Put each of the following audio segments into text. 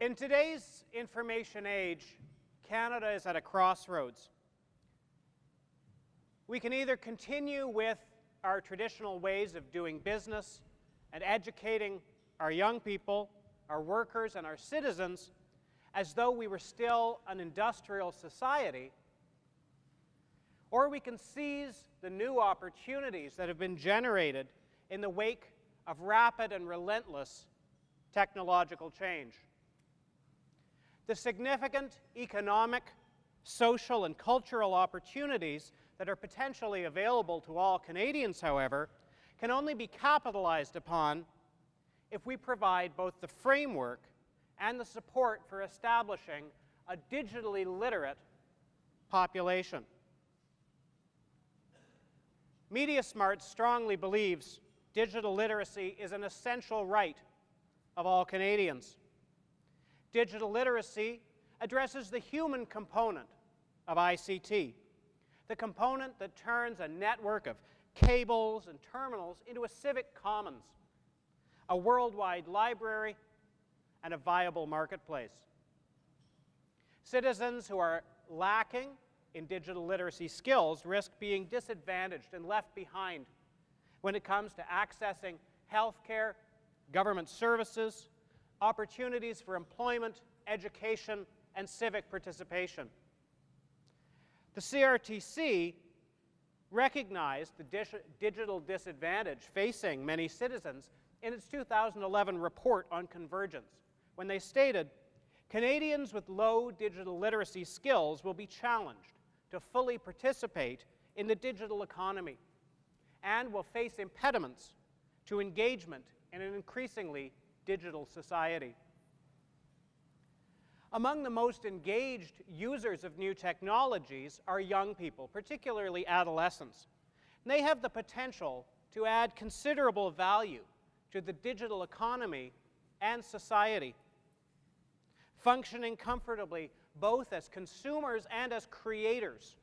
In today's information age, Canada is at a crossroads. We can either continue with our traditional ways of doing business and educating our young people, our workers, and our citizens as though we were still an industrial society, or we can seize the new opportunities that have been generated in the wake of rapid and relentless technological change. The significant economic, social, and cultural opportunities that are potentially available to all Canadians, however, can only be capitalized upon if we provide both the framework and the support for establishing a digitally literate population. MediaSmarts strongly believes digital literacy is an essential right of all Canadians. Digital literacy addresses the human component of ICT, the component that turns a network of cables and terminals into a civic commons, a worldwide library, and a viable marketplace. Citizens who are lacking in digital literacy skills risk being disadvantaged and left behind when it comes to accessing healthcare, government services, opportunities for employment, education, and civic participation. The CRTC recognized the digital disadvantage facing many citizens in its 2011 report on convergence, when they stated, Canadians with low digital literacy skills will be challenged to fully participate in the digital economy and will face impediments to engagement in an increasingly digital society. Among the most engaged users of new technologies are young people, particularly adolescents. And they have the potential to add considerable value to the digital economy and society, functioning comfortably both as consumers and as creators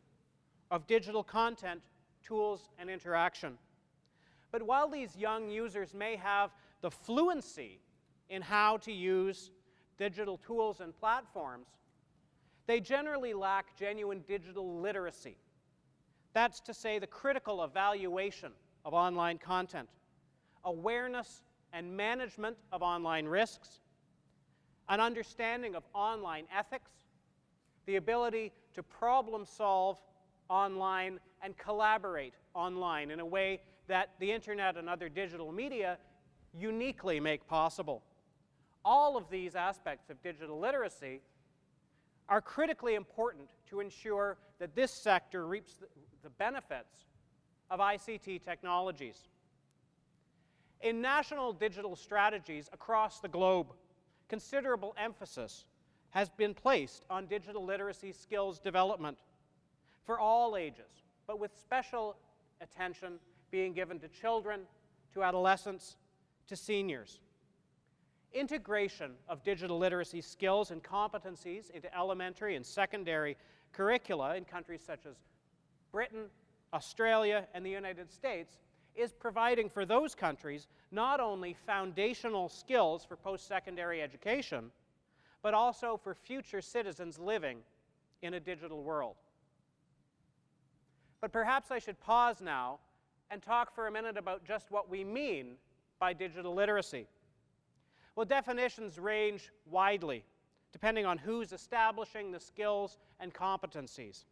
of digital content, tools, and interaction. But while these young users may have the fluency in how to use digital tools and platforms, they generally lack genuine digital literacy. That's to say, the critical evaluation of online content, awareness and management of online risks, an understanding of online ethics, the ability to problem solve online and collaborate online in a way that the internet and other digital media uniquely make possible. All of these aspects of digital literacy are critically important to ensure that this sector reaps the benefits of ICT technologies. In national digital strategies across the globe, considerable emphasis has been placed on digital literacy skills development for all ages, but with special attention being given to children, to adolescents, to seniors. Integration of digital literacy skills and competencies into elementary and secondary curricula in countries such as Britain, Australia, and the United States is providing for those countries not only foundational skills for post-secondary education, but also for future citizens living in a digital world. But perhaps I should pause now and talk for a minute about just what we mean by digital literacy. Well, definitions range widely, depending on who's establishing the skills and competencies.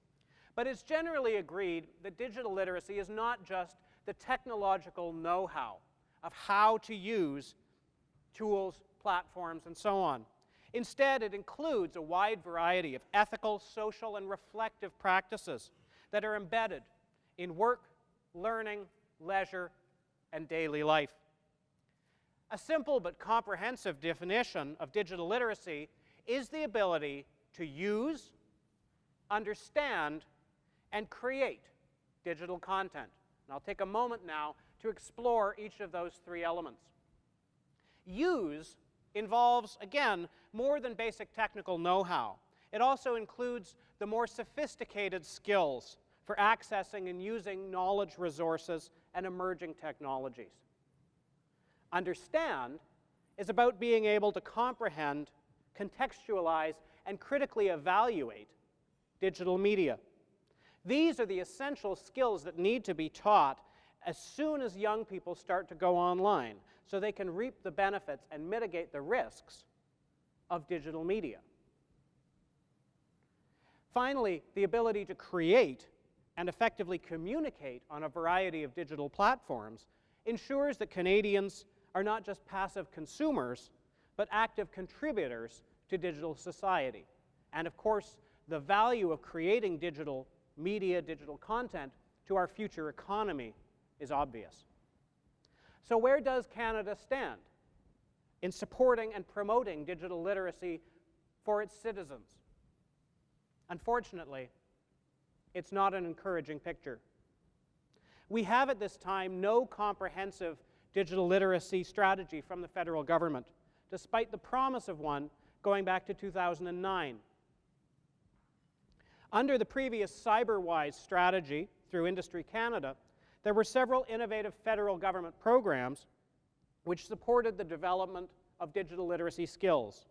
But it's generally agreed that digital literacy is not just the technological know-how of how to use tools, platforms, and so on. Instead, it includes a wide variety of ethical, social, and reflective practices that are embedded in work, learning, leisure, and daily life. A simple but comprehensive definition of digital literacy is the ability to use, understand, and create digital content. And I'll take a moment now to explore each of those three elements. Use involves, again, more than basic technical know-how. It also includes the more sophisticated skills for accessing and using knowledge resources and emerging technologies. Understand is about being able to comprehend contextualize, and critically evaluate digital media. These are the essential skills that need to be taught as soon as young people start to go online, so they can reap the benefits and mitigate the risks of digital media. Finally, the ability to create and effectively communicate on a variety of digital platforms ensures that Canadians are not just passive consumers, but active contributors to digital society. And of course, the value of creating digital media, digital content to our future economy is obvious. So where does Canada stand in supporting and promoting digital literacy for its citizens? Unfortunately, it's not an encouraging picture. We have at this time no comprehensive digital literacy strategy from the federal government, despite the promise of one going back to 2009. Under the previous CyberWise strategy through Industry Canada, there were several innovative federal government programs which supported the development of digital literacy skills,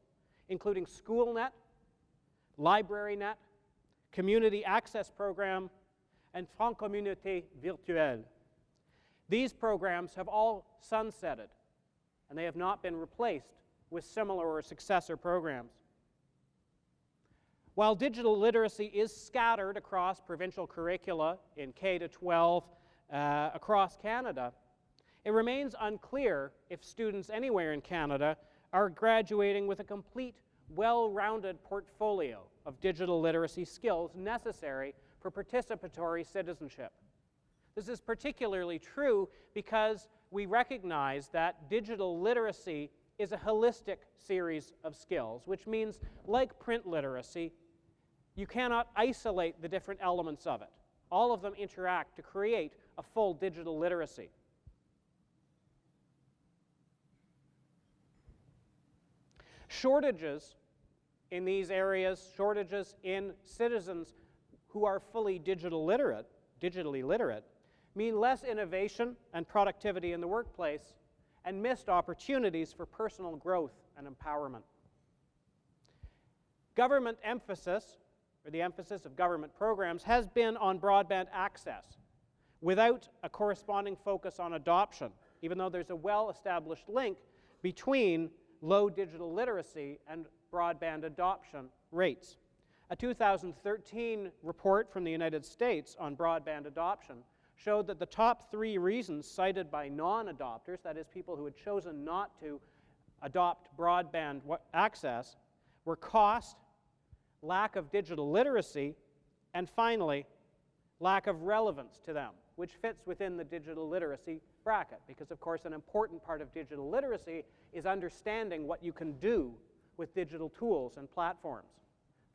including SchoolNet, LibraryNet, Community Access Program, and Francommunauté Virtuelle. These programs have all sunsetted, and they have not been replaced with similar or successor programs. While digital literacy is scattered across provincial curricula in K-12 across Canada, it remains unclear if students anywhere in Canada are graduating with a complete, well-rounded portfolio of digital literacy skills necessary for participatory citizenship. This is particularly true because we recognize that digital literacy is a holistic series of skills, which means, like print literacy, you cannot isolate the different elements of it. All of them interact to create a full digital literacy. Shortages in these areas, shortages in citizens who are fully digitally literate, mean less innovation and productivity in the workplace and missed opportunities for personal growth and empowerment. Government emphasis, or the emphasis of government programs, has been on broadband access without a corresponding focus on adoption, even though there's a well-established link between low digital literacy and broadband adoption rates. A 2013 report from the United States on broadband adoption showed that the top 3 reasons cited by non-adopters, that is, people who had chosen not to adopt broadband access, were cost, lack of digital literacy, and finally, lack of relevance to them, which fits within the digital literacy bracket, because of course an important part of digital literacy is understanding what you can do with digital tools and platforms.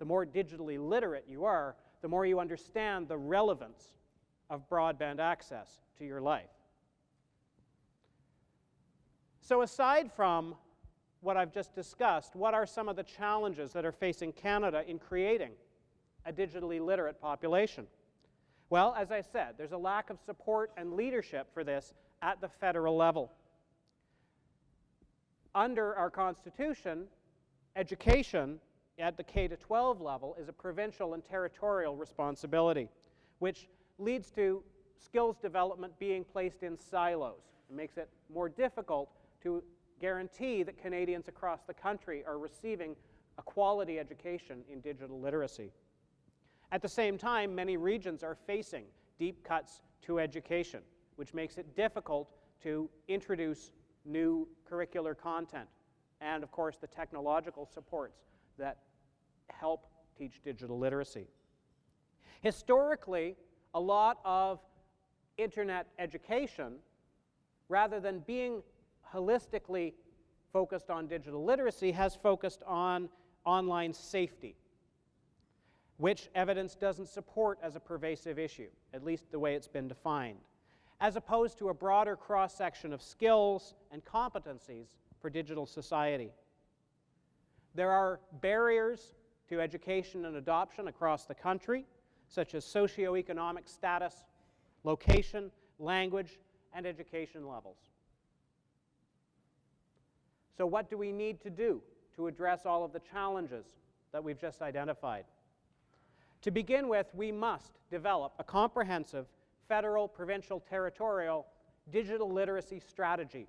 The more digitally literate you are, the more you understand the relevance of broadband access to your life. So aside from what I've just discussed, what are some of the challenges that are facing Canada in creating a digitally literate population? Well, as I said, there's a lack of support and leadership for this at the federal level. Under our Constitution, education at the K-12 level is a provincial and territorial responsibility, which leads to skills development being placed in silos. It makes it more difficult to guarantee that Canadians across the country are receiving a quality education in digital literacy. At the same time, many regions are facing deep cuts to education, which makes it difficult to introduce new curricular content and, of course, the technological supports that help teach digital literacy. Historically, a lot of internet education, rather than being holistically focused on digital literacy, has focused on online safety, which evidence doesn't support as a pervasive issue, at least the way it's been defined, as opposed to a broader cross-section of skills and competencies for digital society. There are barriers to education and adoption across the country, such as socioeconomic status, location, language, and education levels. So what do we need to do to address all of the challenges that we've just identified. To begin with, we must develop a comprehensive federal, provincial, territorial digital literacy strategy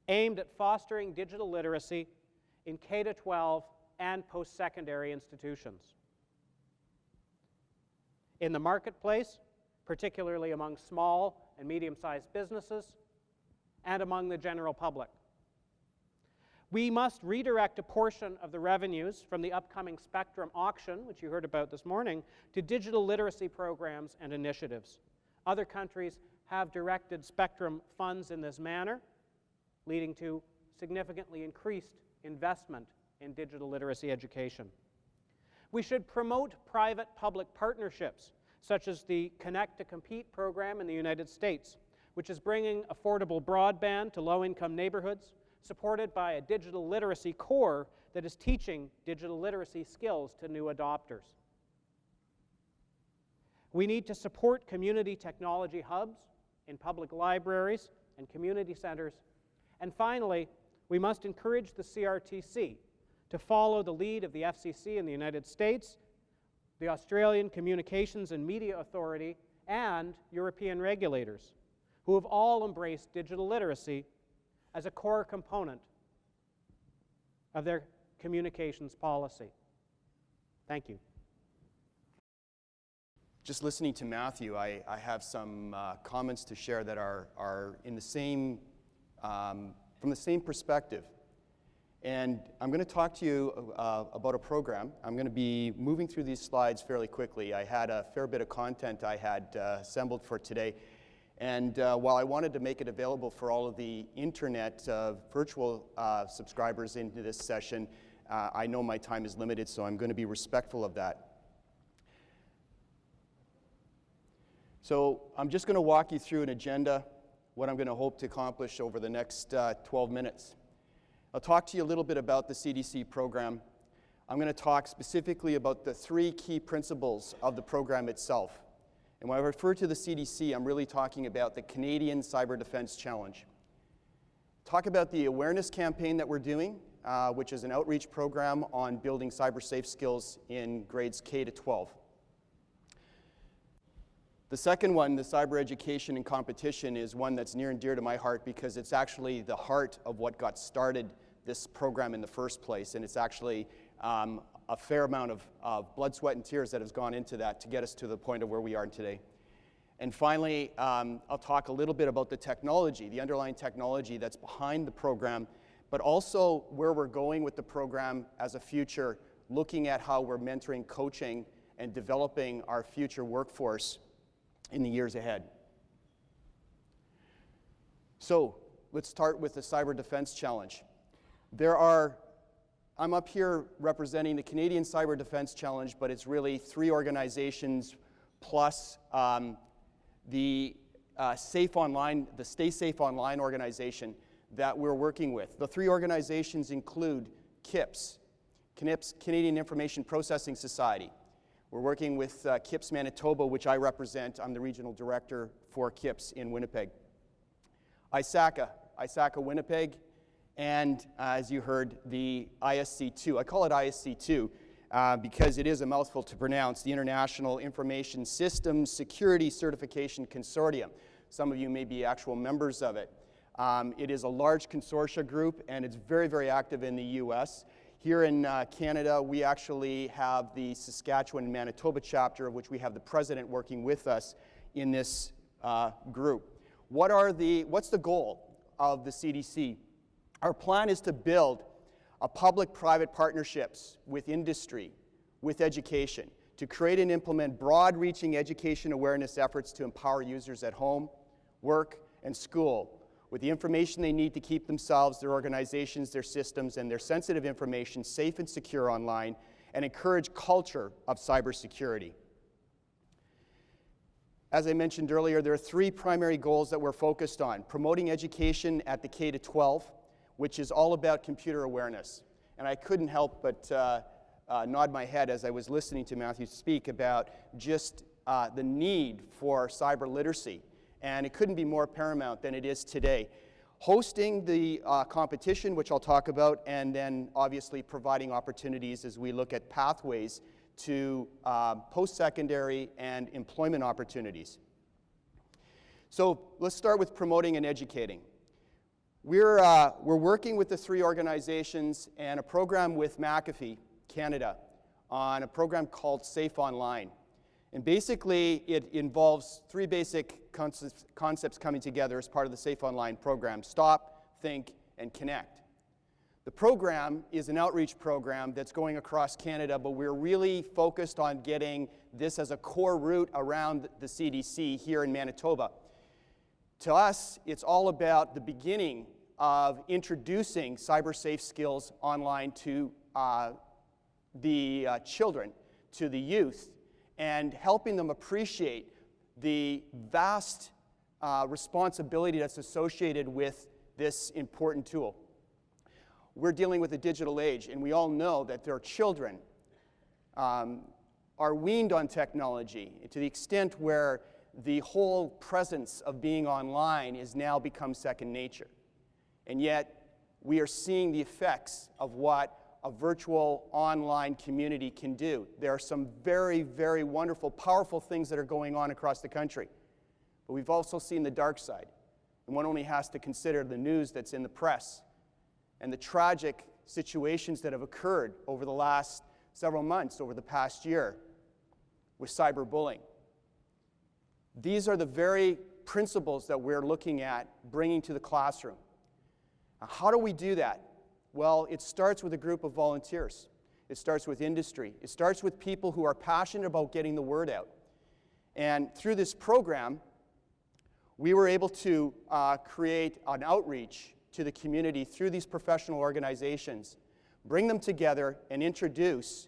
aimed at fostering digital literacy in K-12 and post-secondary institutions. In the marketplace, particularly among small and medium-sized businesses, and among the general public. We must redirect a portion of the revenues from the upcoming Spectrum auction, which you heard about this morning, to digital literacy programs and initiatives. Other countries have directed Spectrum funds in this manner, leading to significantly increased investment in digital literacy education. We should promote private-public partnerships, such as the Connect to Compete program in the United States, which is bringing affordable broadband to low-income neighborhoods, supported by a digital literacy core that is teaching digital literacy skills to new adopters. We need to support community technology hubs in public libraries and community centers. And finally, we must encourage the CRTC to follow the lead of the FCC in the United States, the Australian Communications and Media Authority, and European regulators, who have all embraced digital literacy as a core component of their communications policy. Thank you. Just listening to Matthew, I have some comments to share that are in the same, from the same perspective. And I'm going to talk to you about a program. I'm going to be moving through these slides fairly quickly. I had a fair bit of content I had assembled for today. And while I wanted to make it available for all of the internet virtual subscribers into this session, I know my time is limited, so I'm going to be respectful of that. So I'm just going to walk you through an agenda, what I'm going to hope to accomplish over the next 12 minutes. I'll talk to you a little bit about the CDC program. I'm going to talk specifically about the 3 key principles of the program itself. And when I refer to the CDC, I'm really talking about the Canadian Cyber Defense Challenge. Talk about the awareness campaign that we're doing, which is an outreach program on building cyber safe skills in grades K to 12. The second one, the cyber education and competition, is one that's near and dear to my heart because it's actually the heart of what got started this program in the first place, and it's actually a fair amount of blood, sweat, and tears that has gone into that to get us to the point of where we are today. And finally, I'll talk a little bit about the technology, the underlying technology that's behind the program, but also where we're going with the program as a future, looking at how we're mentoring, coaching, and developing our future workforce in the years ahead. So let's start with the Cyber Defense Challenge. I'm up here representing the Canadian Cyber Defense Challenge, but it's really 3 organizations plus the Safe Online, the Stay Safe Online organization that we're working with. The 3 organizations include KIPS, Canadian Information Processing Society. We're working with KIPS Manitoba, which I represent. I'm the regional director for KIPS in Winnipeg. ISACA Winnipeg, and as you heard, the ISC2. I call it ISC2 because it is a mouthful to pronounce, the International Information Systems Security Certification Consortium. Some of you may be actual members of it. It is a large consortia group, and it's very, very active in the US. Here in Canada, we actually have the Saskatchewan and Manitoba chapter, of which we have the president working with us in this group. What's the goal of the CDC? Our plan is to build a public-private partnerships with industry, with education, to create and implement broad-reaching education awareness efforts to empower users at home, work, and school with the information they need to keep themselves, their organizations, their systems, and their sensitive information safe and secure online, and encourage culture of cybersecurity. As I mentioned earlier, there are 3 primary goals that we're focused on. Promoting education at the K to 12, which is all about computer awareness. And I couldn't help but nod my head as I was listening to Matthew speak about just the need for cyber literacy. And it couldn't be more paramount than it is today. hosting the competition, which I'll talk about, and then obviously providing opportunities as we look at pathways to post-secondary and employment opportunities. So let's start with promoting and educating. We're working with the 3 organizations and a program with McAfee Canada on a program called Safe Online. And basically, it involves 3 basic concepts coming together as part of the Safe Online program: stop, think, and connect. The program is an outreach program that's going across Canada, but we're really focused on getting this as a core route around the CDC here in Manitoba. To us, it's all about the beginning of introducing cyber safe skills online to the children, to the youth, and helping them appreciate the vast responsibility that's associated with this important tool. We're dealing with a digital age, and we all know that their children are weaned on technology to the extent where the whole presence of being online is now become second nature. And yet, we are seeing the effects of what a virtual online community can do. There are some very, very wonderful, powerful things that are going on across the country. But we've also seen the dark side. And one only has to consider the news that's in the press and the tragic situations that have occurred over the last several months, over the past year, with cyberbullying. These are the very principles that we're looking at bringing to the classroom. Now, how do we do that? Well, it starts with a group of volunteers. It starts with industry. It starts with people who are passionate about getting the word out. And through this program, we were able to create an outreach to the community through these professional organizations, bring them together and introduce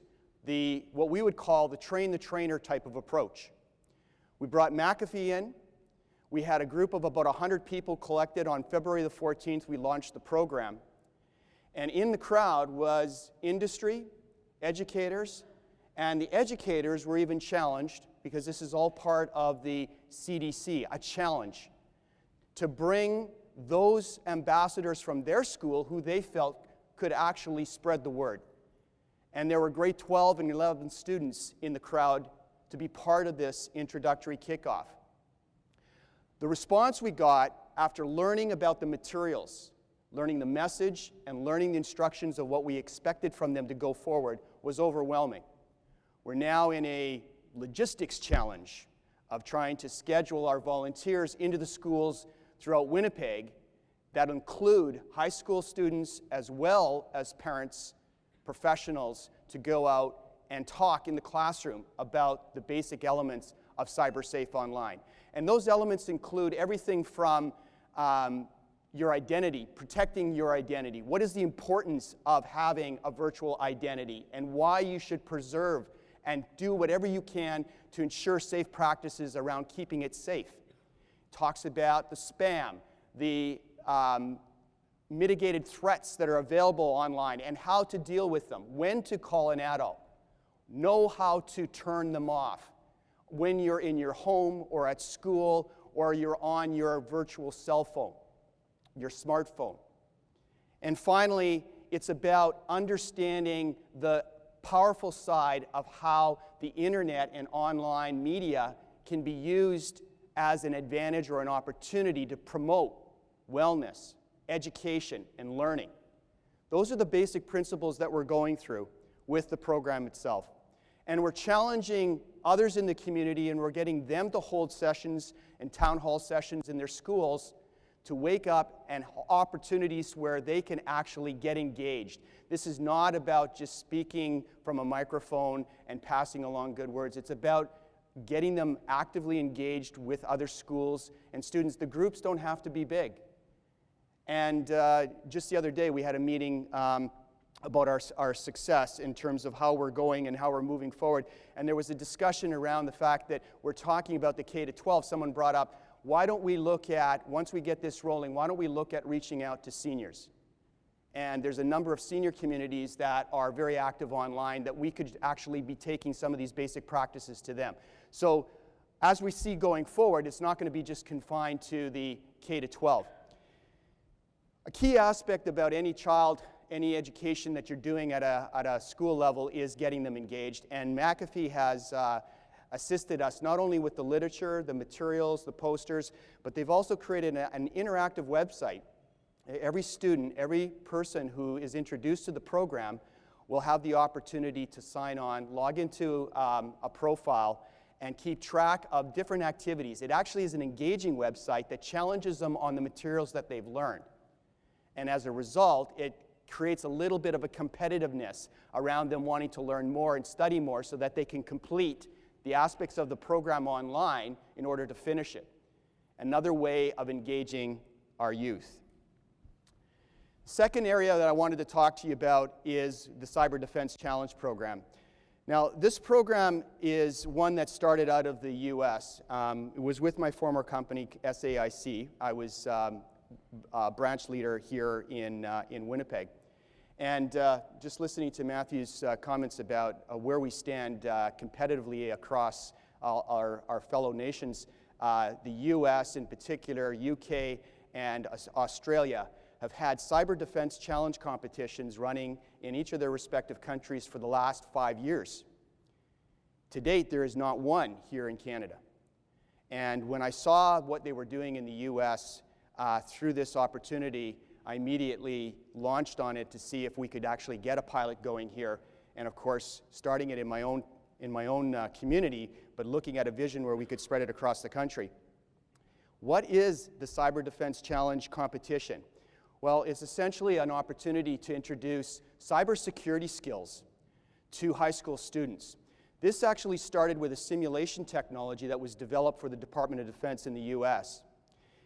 what we would call the train the trainer type of approach. We brought McAfee in. We had a group of about 100 people collected on February the 14th. We launched the program. And in the crowd was industry, educators, and the educators were even challenged, because this is all part of the CDC, a challenge, to bring those ambassadors from their school who they felt could actually spread the word. And there were grade 12 and 11 students in the crowd to be part of this introductory kickoff. The response we got after learning about the materials, learning the message, and learning the instructions of what we expected from them to go forward was overwhelming. We're now in a logistics challenge of trying to schedule our volunteers into the schools throughout Winnipeg that include high school students as well as parents, professionals, to go out and talk in the classroom about the basic elements of cyber safe online. And those elements include everything from your identity, protecting your identity. What is the importance of having a virtual identity, and why you should preserve and do whatever you can to ensure safe practices around keeping it safe. Talks about the spam, the mitigated threats that are available online and how to deal with them, when to call an adult, know how to turn them off when you're in your home or at school or you're on your virtual cell phone, your smartphone. And finally, it's about understanding the powerful side of how the internet and online media can be used as an advantage or an opportunity to promote wellness, education, and learning. Those are the basic principles that we're going through with the program itself. And we're challenging others in the community, and we're getting them to hold sessions and town hall sessions in their schools to wake up and opportunities where they can actually get engaged. This is not about just speaking from a microphone and passing along good words. It's about getting them actively engaged with other schools and students. The groups don't have to be big. And just the other day, we had a meeting about our success in terms of how we're going and how we're moving forward. And there was a discussion around the fact that we're talking about the K-12. Someone brought up, why don't we look at, once we get this rolling, why don't we look at reaching out to seniors? And there's a number of senior communities that are very active online that we could actually be taking some of these basic practices to them. So as we see going forward, it's not going to be just confined to the K-12. A key aspect about any child, any education that you're doing at a school level is getting them engaged, and McAfee has assisted us not only with the literature, the materials, the posters, but they've also created an interactive website. Every student, every person who is introduced to the program will have the opportunity to sign on, log into a profile, and keep track of different activities. It actually is an engaging website that challenges them on the materials that they've learned. And as a result, it creates a little bit of a competitiveness around them wanting to learn more and study more so that they can complete the aspects of the program online in order to finish it. Another way of engaging our youth. Second area that I wanted to talk to you about is the Cyber Defense Challenge Program. Now, this program is one that started out of the US. It was with my former company, SAIC. I was branch leader here in Winnipeg. And just listening to Matthew's comments about where we stand competitively across our fellow nations, the US in particular, UK, and Australia have had cyber defense challenge competitions running in each of their respective countries for the last 5 years. To date, there is not one here in Canada. And when I saw what they were doing in the US through this opportunity, I immediately launched on it to see if we could actually get a pilot going here, and of course, starting it in my own community, but looking at a vision where we could spread it across the country. What is the Cyber Defense Challenge competition? Well, it's essentially an opportunity to introduce cybersecurity skills to high school students. This actually started with a simulation technology that was developed for the Department of Defense in the US.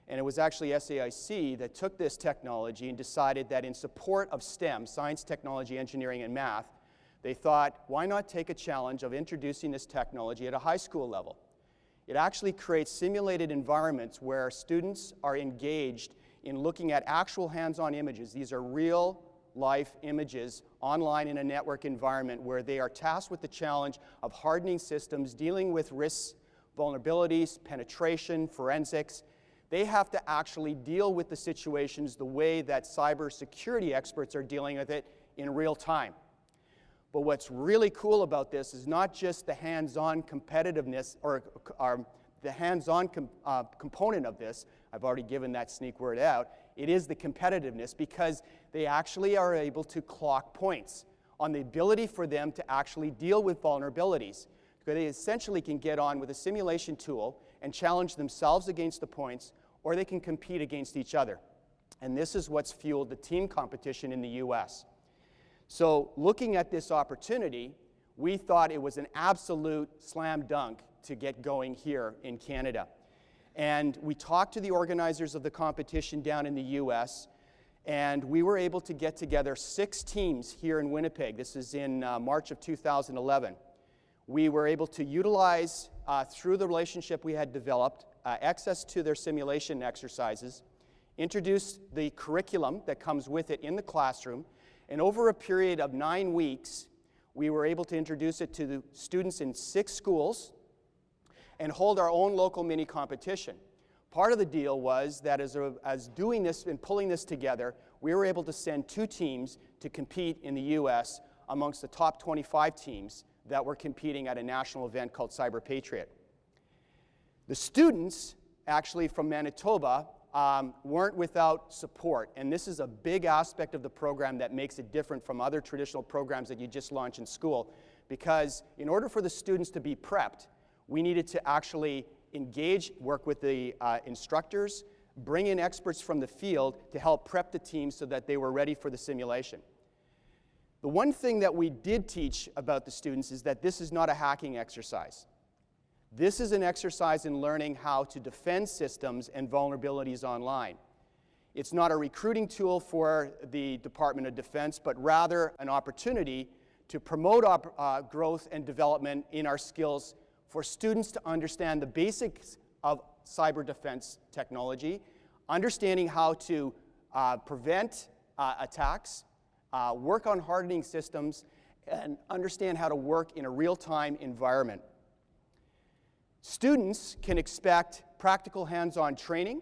And it was actually SAIC that took this technology and decided that in support of STEM, science, technology, engineering, and math, they thought, why not take a challenge of introducing this technology at a high school level? It actually creates simulated environments where students are engaged in looking at actual hands-on images. These are real-life images online in a network environment where they are tasked with the challenge of hardening systems, dealing with risks, vulnerabilities, penetration, forensics. They have to actually deal with the situations the way that cybersecurity experts are dealing with it in real time. But what's really cool about this is not just the hands-on competitiveness or the hands-on component of this. I've already given that sneak word out. It is the competitiveness because they actually are able to clock points on the ability for them to actually deal with vulnerabilities. Because they essentially can get on with a simulation tool and challenge themselves against the points, or they can compete against each other. And this is what's fueled the team competition in the US. So looking at this opportunity, we thought it was an absolute slam dunk to get going here in Canada. And we talked to the organizers of the competition down in the US, and we were able to get together 6 teams here in Winnipeg. This is in March of 2011. We were able to utilize, through the relationship we had developed, access to their simulation exercises, introduce the curriculum that comes with it in the classroom, and over a period of 9 weeks, we were able to introduce it to the students in 6 schools and hold our own local mini competition. Part of the deal was that as doing this and pulling this together, we were able to send 2 teams to compete in the US amongst the top 25 teams that were competing at a national event called Cyber Patriot. The students, actually from Manitoba, weren't without support, and this is a big aspect of the program that makes it different from other traditional programs that you just launch in school, because in order for the students to be prepped, we needed to actually engage, work with the instructors, bring in experts from the field to help prep the team so that they were ready for the simulation. The one thing that we did teach about the students is that this is not a hacking exercise. This is an exercise in learning how to defend systems and vulnerabilities online. It's not a recruiting tool for the Department of Defense, but rather an opportunity to promote growth and development in our skills for students to understand the basics of cyber defense technology, understanding how to prevent attacks, work on hardening systems, and understand how to work in a real-time environment. Students can expect practical hands-on training.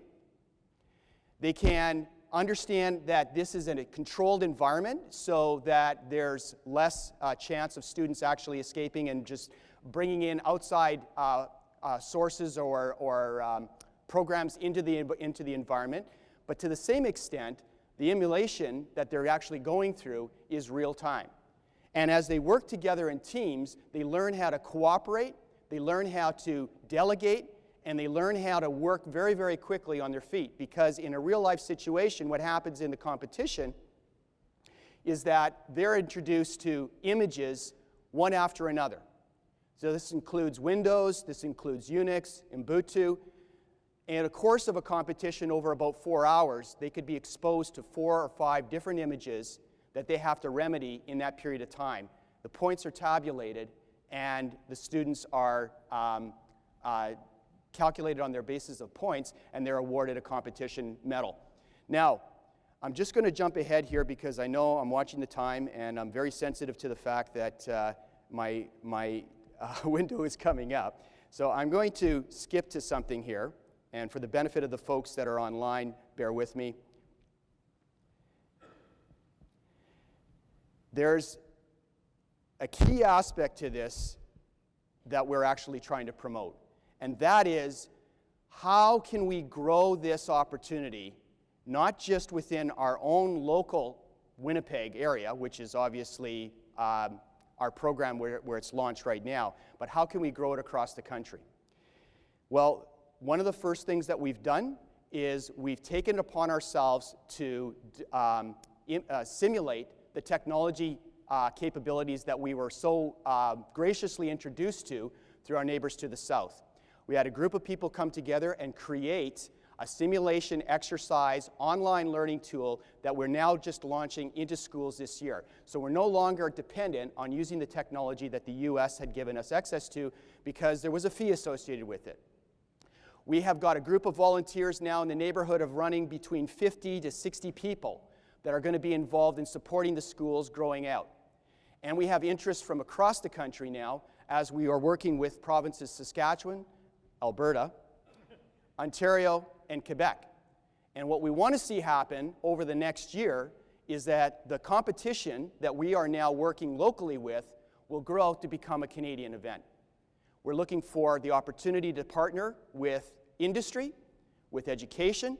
They can understand that this is in a controlled environment so that there's less chance of students actually escaping and just bringing in outside sources or programs into the environment. But to the same extent, the emulation that they're actually going through is real time. And as they work together in teams, they learn how to cooperate, they learn how to delegate, and they learn how to work very, very quickly on their feet. Because in a real-life situation, what happens in the competition is that they're introduced to images one after another. So this includes Windows, this includes Unix, Ubuntu. And in the course of a competition over about 4 hours, they could be exposed to 4 or 5 different images that they have to remedy in that period of time. The points are tabulated, and the students are calculated on their basis of points, and they're awarded a competition medal. Now, I'm just going to jump ahead here because I know I'm watching the time, and I'm very sensitive to the fact that my window is coming up. So I'm going to skip to something here, and for the benefit of the folks that are online, bear with me. There's a key aspect to this that we're actually trying to promote. And that is, how can we grow this opportunity, not just within our own local Winnipeg area, which is obviously our program where it's launched right now, but how can we grow it across the country? Well, one of the first things that we've done is we've taken it upon ourselves to simulate the technology capabilities that we were so graciously introduced to through our neighbors to the south. We had a group of people come together and create a simulation exercise online learning tool that we're now just launching into schools this year. So we're no longer dependent on using the technology that the US had given us access to because there was a fee associated with it. We have got a group of volunteers now in the neighborhood of running between 50 to 60 people that are going to be involved in supporting the schools growing out. And we have interest from across the country now as we are working with provinces Saskatchewan, Alberta, Ontario, and Quebec. And what we want to see happen over the next year is that the competition that we are now working locally with will grow to become a Canadian event. We're looking for the opportunity to partner with industry, with education,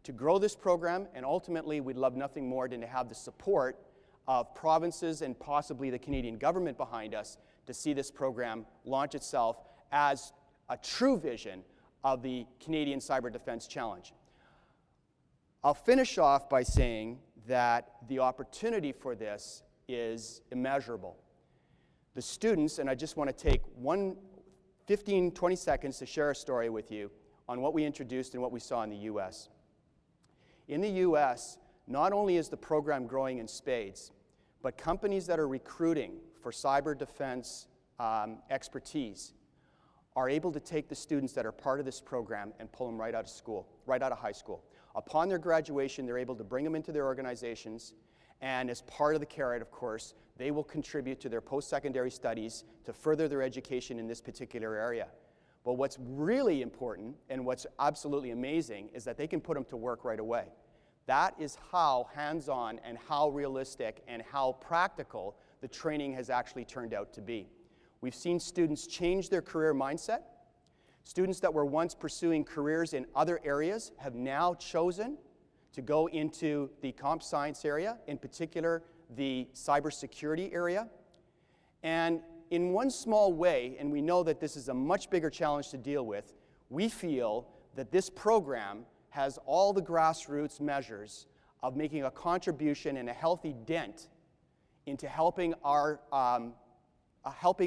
to grow this program, and ultimately we'd love nothing more than to have the support of provinces and possibly the Canadian government behind us to see this program launch itself as a true vision of the Canadian Cyber Defense Challenge. I'll finish off by saying that the opportunity for this is immeasurable. The students, and I just want to take 15-20 seconds to share a story with you on what we introduced and what we saw in the US. In the US, not only is the program growing in spades, but companies that are recruiting for cyber defense expertise are able to take the students that are part of this program and pull them right out of school, right out of high school. Upon their graduation, they're able to bring them into their organizations, and as part of the CIRA, of course, they will contribute to their post-secondary studies to further their education in this particular area. But what's really important and what's absolutely amazing is that they can put them to work right away. That is how hands-on and how realistic and how practical the training has actually turned out to be. We've seen students change their career mindset. Students that were once pursuing careers in other areas have now chosen to go into the comp science area, in particular the cybersecurity area. And in one small way, and we know that this is a much bigger challenge to deal with, we feel that this program has all the grassroots measures of making a contribution and a healthy dent into helping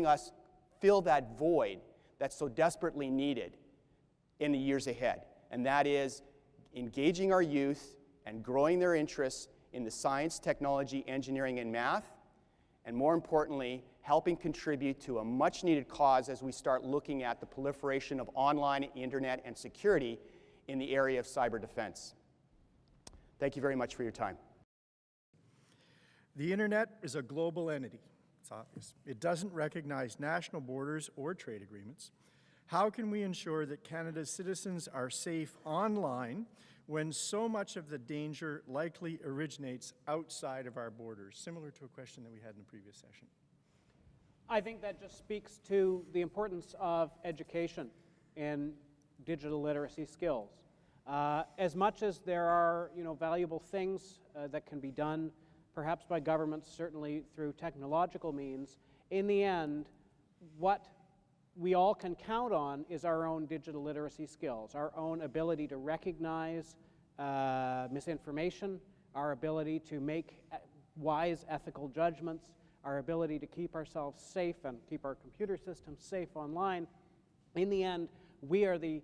us fill that void that's so desperately needed in the years ahead. And that is engaging our youth and growing their interests in the science, technology, engineering, and math, and more importantly, helping contribute to a much-needed cause as we start looking at the proliferation of online, internet, and security in the area of cyber defense. Thank you very much for your time. The internet is a global entity. It's obvious. It doesn't recognize national borders or trade agreements. How can we ensure that Canada's citizens are safe online when so much of the danger likely originates outside of our borders, similar to a question that we had in the previous session? I think that just speaks to the importance of education in digital literacy skills. As much as there are, valuable things that can be done, perhaps by governments, certainly through technological means, in the end, what we all can count on is our own digital literacy skills, our own ability to recognize misinformation, our ability to make wise ethical judgments, our ability to keep ourselves safe and keep our computer systems safe online. In the end, we are the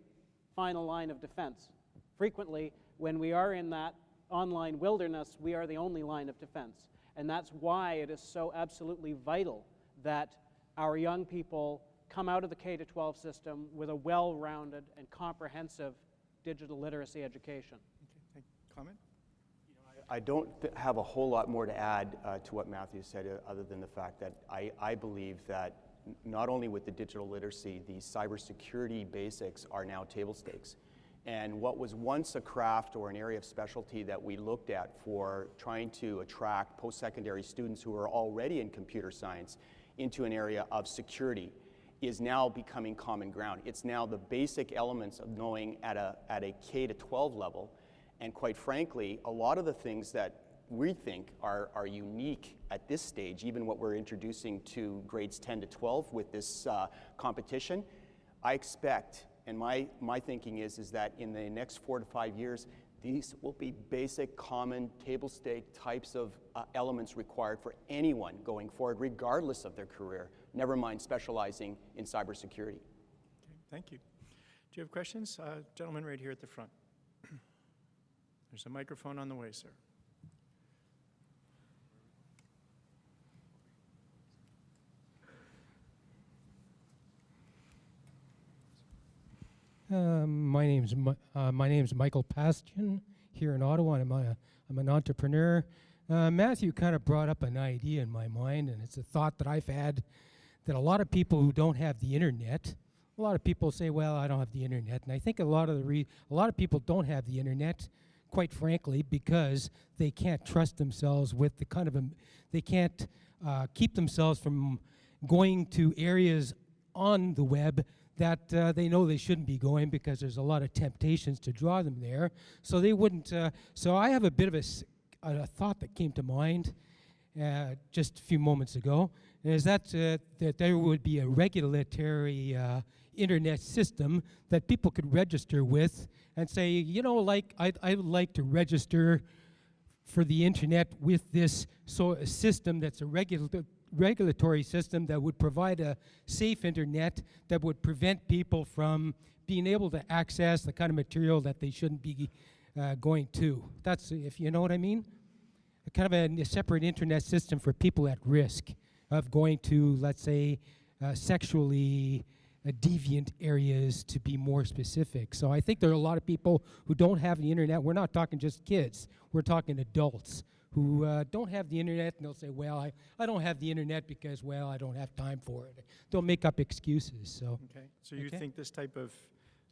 final line of defense. Frequently, when we are in that online wilderness, we are the only line of defense. And that's why it is so absolutely vital that our young people come out of the K-12 system with a well-rounded and comprehensive digital literacy education. Okay, comment? I don't have a whole lot more to add to what Matthew said, other than the fact that I believe that not only with the digital literacy, the cybersecurity basics are now table stakes. And what was once a craft or an area of specialty that we looked at for trying to attract post-secondary students who are already in computer science into an area of security is now becoming common ground. It's now the basic elements of knowing at a K-12 level. And quite frankly, a lot of the things that we think are unique at this stage, even what we're introducing to grades 10 to 12 with this competition, I expect, and my thinking is that in the next 4 to 5 years, these will be basic, common, table stake types of elements required for anyone going forward, regardless of their career, never mind specializing in cybersecurity. Okay, thank you. Do you have questions? Gentleman right here at the front. There's a microphone on the way, sir. My name's Michael Pastian here in Ottawa, and I'm an entrepreneur. Matthew kind of brought up an idea in my mind, and it's a thought that I've had, that a lot of people who don't have the internet, a lot of people say, well, I don't have the internet, and I think a lot of people don't have the internet, quite frankly, because they can't trust themselves with the kind of they can't keep themselves from going to areas on the web that they know they shouldn't be going, because there's a lot of temptations to draw them there. So they wouldn't. So I have a bit of a thought that came to mind just a few moments ago, is that there would be a regulatory internet system that people could register with and say, I would like to register for the internet with this a system that's a regulatory system that would provide a safe internet that would prevent people from being able to access the kind of material that they shouldn't be going to. That's, if you know what I mean? A kind of a separate internet system for people at risk of going to, let's say, sexually deviant areas, to be more specific. So I think there are a lot of people who don't have the internet. We're not talking just kids. We're talking adults who don't have the internet, and they'll say, well, I don't have the internet because, well, I don't have time for it. They'll make up excuses. So, okay. So you think this type of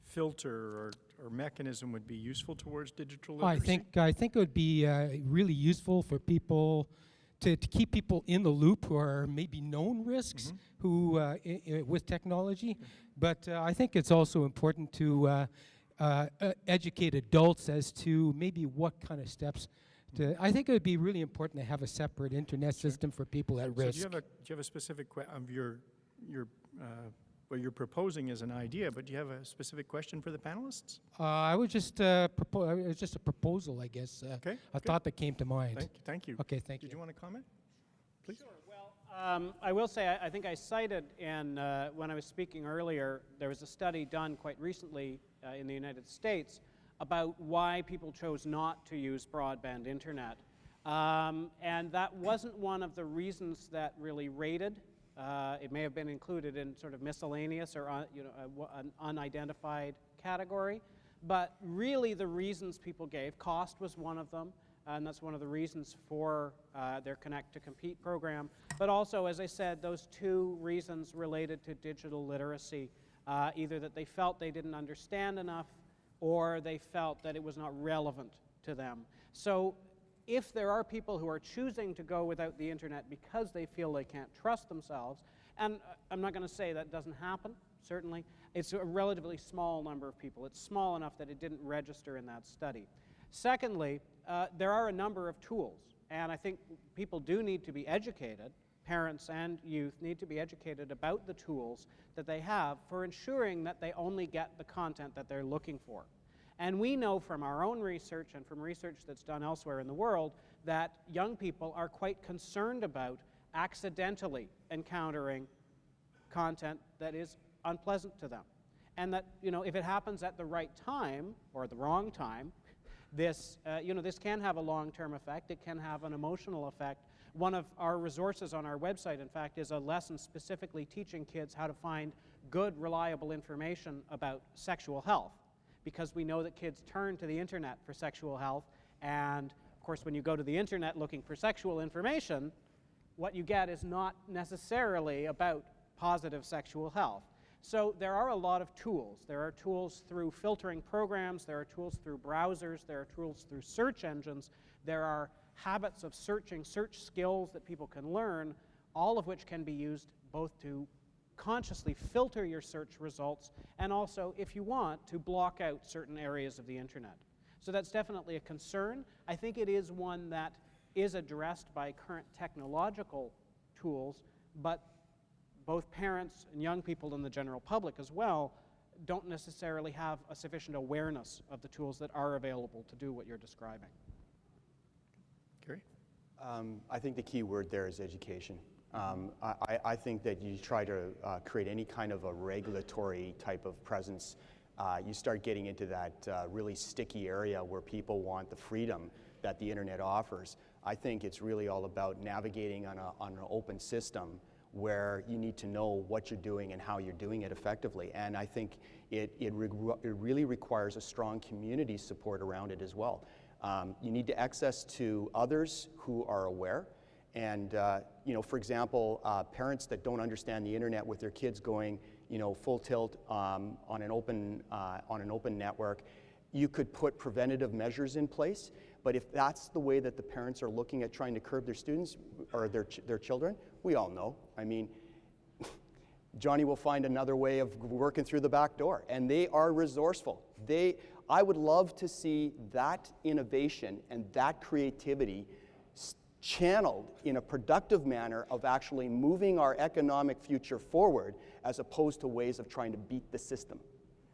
filter or mechanism would be useful towards digital literacy? I think it would be really useful for people to keep people in the loop who are maybe known risks who with technology. But I think it's also important to educate adults as to maybe what kind of steps. I think it would be really important to have a separate internet system for people at risk. So do you have a specific of what you're proposing as an idea, but do you have a specific question for the panelists? I was just it's just a proposal, I guess. Okay. A thought that came to mind. Thank you. Okay, thank you. Did you want to comment, please? Sure. Well, I will say I think I cited in when I was speaking earlier, there was a study done quite recently in the United States about why people chose not to use broadband internet. And that wasn't one of the reasons that really rated. It may have been included in sort of miscellaneous or an unidentified category. But really the reasons people gave, cost was one of them, and that's one of the reasons for their Connect to Compete program. But also, as I said, those two reasons related to digital literacy, either that they felt they didn't understand enough, or they felt that it was not relevant to them. So if there are people who are choosing to go without the internet because they feel they can't trust themselves, and I'm not going to say that doesn't happen, certainly, it's a relatively small number of people. It's small enough that it didn't register in that study. Secondly, there are a number of tools, and I think people do need to be educated. Parents and youth need to be educated about the tools that they have for ensuring that they only get the content that they're looking for. And we know from our own research and from research that's done elsewhere in the world that young people are quite concerned about accidentally encountering content that is unpleasant to them. And that, if it happens at the right time or the wrong time, this can have a long-term effect. It can have an emotional effect. One of our resources on our website, in fact, is a lesson specifically teaching kids how to find good, reliable information about sexual health, because we know that kids turn to the internet for sexual health, and of course when you go to the internet looking for sexual information, what you get is not necessarily about positive sexual health. So there are a lot of tools. There are tools through filtering programs, there are tools through browsers, there are tools through search engines, there are habits of searching, search skills that people can learn, all of which can be used both to consciously filter your search results and also, if you want, to block out certain areas of the internet. So that's definitely a concern. I think it is one that is addressed by current technological tools, but both parents and young people and the general public as well don't necessarily have a sufficient awareness of the tools that are available to do what you're describing. Kerry? I think the key word there is education. I think that you try to create any kind of a regulatory type of presence, you start getting into that really sticky area where people want the freedom that the internet offers. I think it's really all about navigating on an open system where you need to know what you're doing and how you're doing it effectively. And I think it really requires a strong community support around it as well. You need to access to others who are aware. And for example, parents that don't understand the internet with their kids going, full tilt on an open network, you could put preventative measures in place. But if that's the way that the parents are looking at trying to curb their students or their children, we all know. I mean, Johnny will find another way of working through the back door, and they are resourceful. I would love to see that innovation and that creativity channeled in a productive manner of actually moving our economic future forward as opposed to ways of trying to beat the system.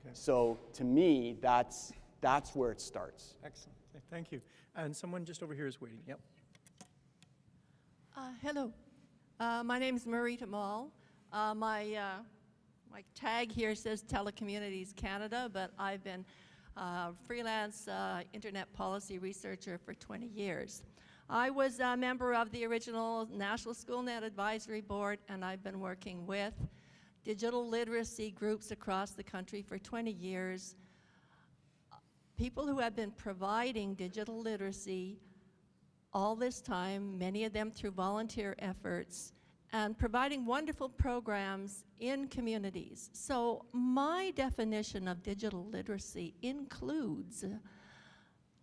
Okay. So to me, that's where it starts. Excellent. Thank you. And someone just over here is waiting. Yep. Hello. My name is Marita Mall. My tag here says Telecommunities Canada, but I've been freelance internet policy researcher for 20 years. I was a member of the original National School Net Advisory Board, and I've been working with digital literacy groups across the country for 20 years. People who have been providing digital literacy all this time, many of them through volunteer efforts, and providing wonderful programs in communities. So my definition of digital literacy includes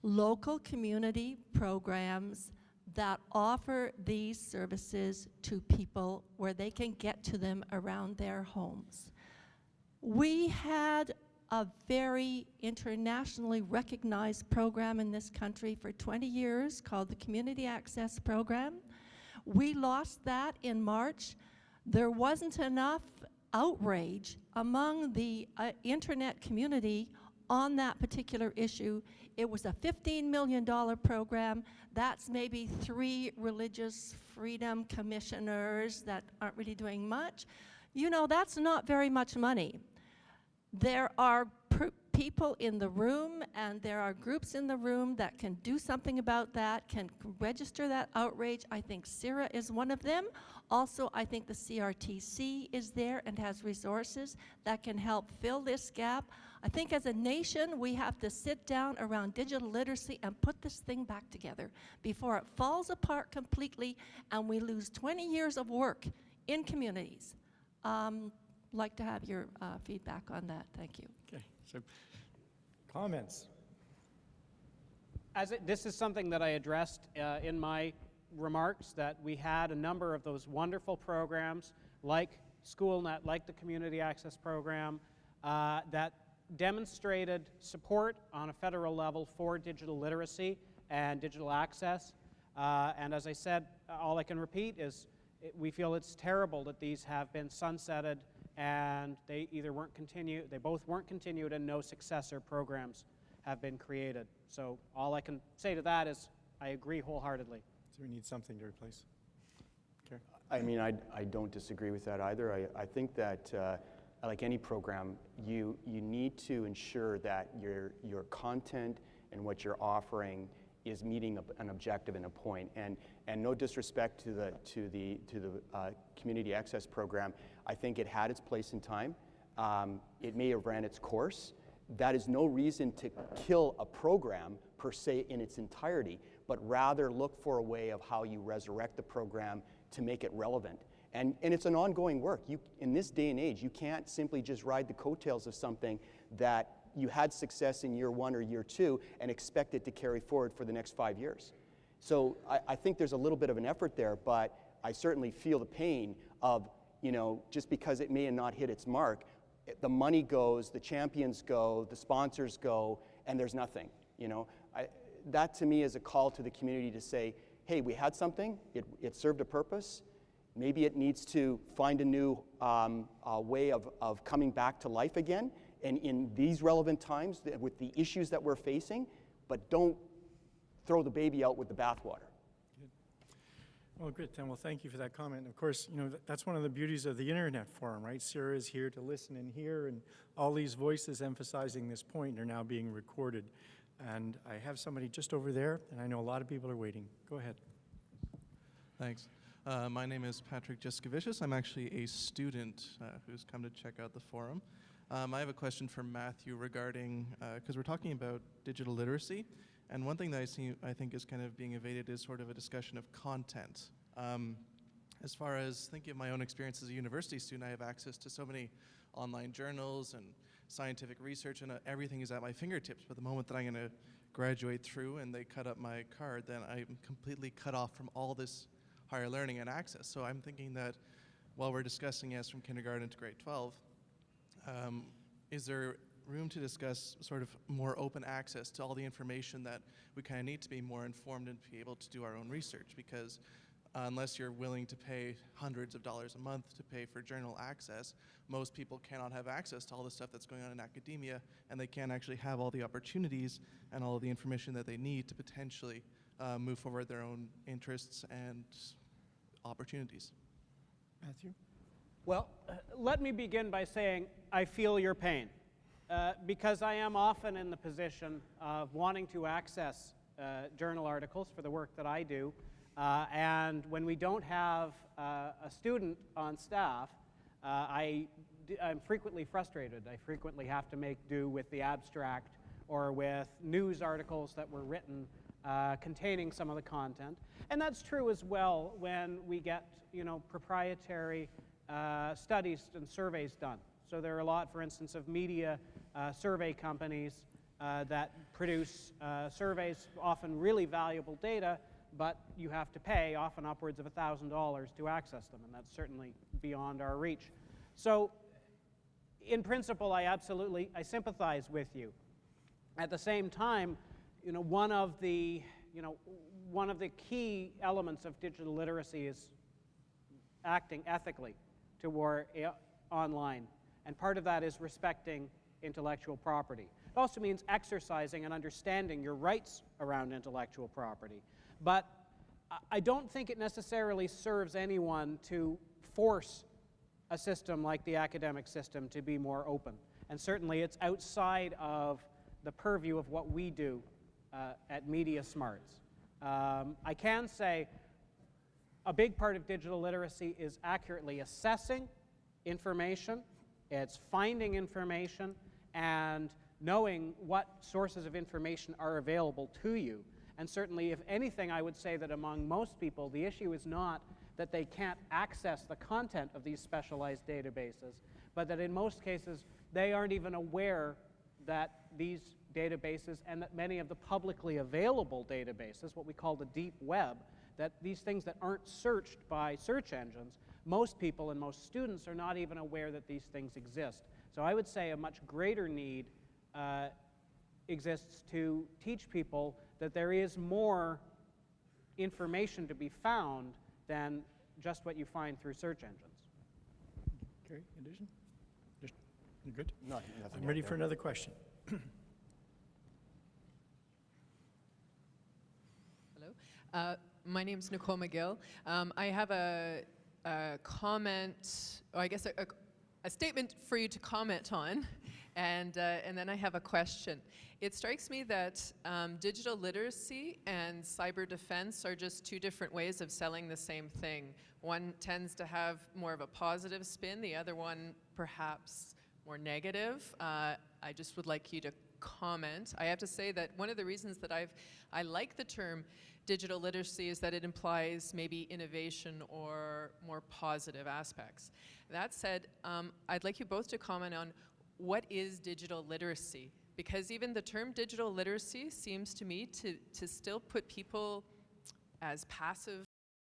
local community programs that offer these services to people where they can get to them around their homes. We had a very internationally recognized program in this country for 20 years called the Community Access Program. We lost that in March. There wasn't enough outrage among the internet community on that particular issue. It was a $15 million program. That's maybe 3 religious freedom commissioners that aren't really doing much. That's not very much money. There are people in the room and there are groups in the room that can do something about that, can register that outrage. I think CIRA is one of them. Also, I think the CRTC is there and has resources that can help fill this gap. I think as a nation, we have to sit down around digital literacy and put this thing back together before it falls apart completely and we lose 20 years of work in communities. Like to have your feedback on that. Thank you. Okay. So Comments? This is something that I addressed in my remarks, that we had a number of those wonderful programs like SchoolNet, like the Community Access Program, that demonstrated support on a federal level for digital literacy and digital access. And as I said, all I can repeat is we feel it's terrible that these have been sunsetted and they both weren't continued and no successor programs have been created. So all I can say to that is I agree wholeheartedly. So we need something to replace. Kerry? I mean, I don't disagree with that either. I think that, like any program, you need to ensure that your content and what you're offering is meeting an objective and a point. And no disrespect to the Community Access Program, I think it had its place in time. It may have ran its course. That is no reason to kill a program per se in its entirety, but rather look for a way of how you resurrect the program to make it relevant. And it's an ongoing work. In this day and age, you can't simply just ride the coattails of something that you had success in year 1 or year 2 and expect it to carry forward for the next 5 years. So I think there's a little bit of an effort there, but I certainly feel the pain of, just because it may have not hit its mark, the money goes, the champions go, the sponsors go, and there's nothing. That to me is a call to the community to say, hey, we had something, it served a purpose, maybe it needs to find a new way of coming back to life again, and in these relevant times with the issues that we're facing, but don't throw the baby out with the bathwater. Good. Well, great, Tim. Well, thank you for that comment. Of course, that's one of the beauties of the Internet Forum, right? CIRA is here to listen and hear, and all these voices emphasizing this point are now being recorded. And I have somebody just over there, and I know a lot of people are waiting. Go ahead. Thanks. My name is Patrick Jiskevicius. I'm actually a student who's come to check out the forum. I have a question for Matthew regarding, because we're talking about digital literacy, and one thing that I think is kind of being evaded is sort of a discussion of content. As far as thinking of my own experience as a university student, I have access to so many online journals and scientific research, and everything is at my fingertips. But the moment that I'm going to graduate through and they cut up my card, then I'm completely cut off from all this higher learning and access. So I'm thinking that while we're discussing yes from kindergarten to grade 12, is there room to discuss sort of more open access to all the information that we kind of need to be more informed and be able to do our own research? Because unless you're willing to pay hundreds of dollars a month to pay for journal access, most people cannot have access to all the stuff that's going on in academia, and they can't actually have all the opportunities and all of the information that they need to potentially move forward their own interests and opportunities. Matthew? Well, let me begin by saying I feel your pain, because I am often in the position of wanting to access journal articles for the work that I do, and when we don't have a student on staff, I'm frequently frustrated. I frequently have to make do with the abstract or with news articles that were written containing some of the content. And that's true as well when we get, proprietary studies and surveys done. So there are a lot, for instance, of media survey companies that produce surveys, often really valuable data, but you have to pay often upwards of $1,000 to access them, and that's certainly beyond our reach. So in principle, I sympathize with you. At the same time, one of the key elements of digital literacy is acting ethically toward online, and part of that is respecting intellectual property. It also means exercising and understanding your rights around intellectual property. But I don't think it necessarily serves anyone to force a system like the academic system to be more open. And certainly it's outside of the purview of what we do at MediaSmarts. I can say a big part of digital literacy is accurately assessing information, it's finding information, and knowing what sources of information are available to you. And certainly, if anything, I would say that among most people, the issue is not that they can't access the content of these specialized databases, but that in most cases, they aren't even aware that these databases and that many of the publicly available databases, what we call the deep web, that these things that aren't searched by search engines, most people and most students are not even aware that these things exist. So I would say a much greater need exists to teach people that there is more information to be found than just what you find through search engines. Kerry, addition? You good? Nothing I'm ready for another question. Hello. My name is Nicole McGill. I have a comment, or I guess a statement for you to comment on, and then I have a question. It strikes me that digital literacy and cyber defense are just two different ways of selling the same thing. One tends to have more of a positive spin, the other one perhaps more negative. I just would like you to comment. I have to say that one of the reasons that I like the term digital literacy is that it implies maybe innovation or more positive aspects. That said, I'd like you both to comment on what is digital literacy? Because even the term digital literacy seems to me to still put people as passive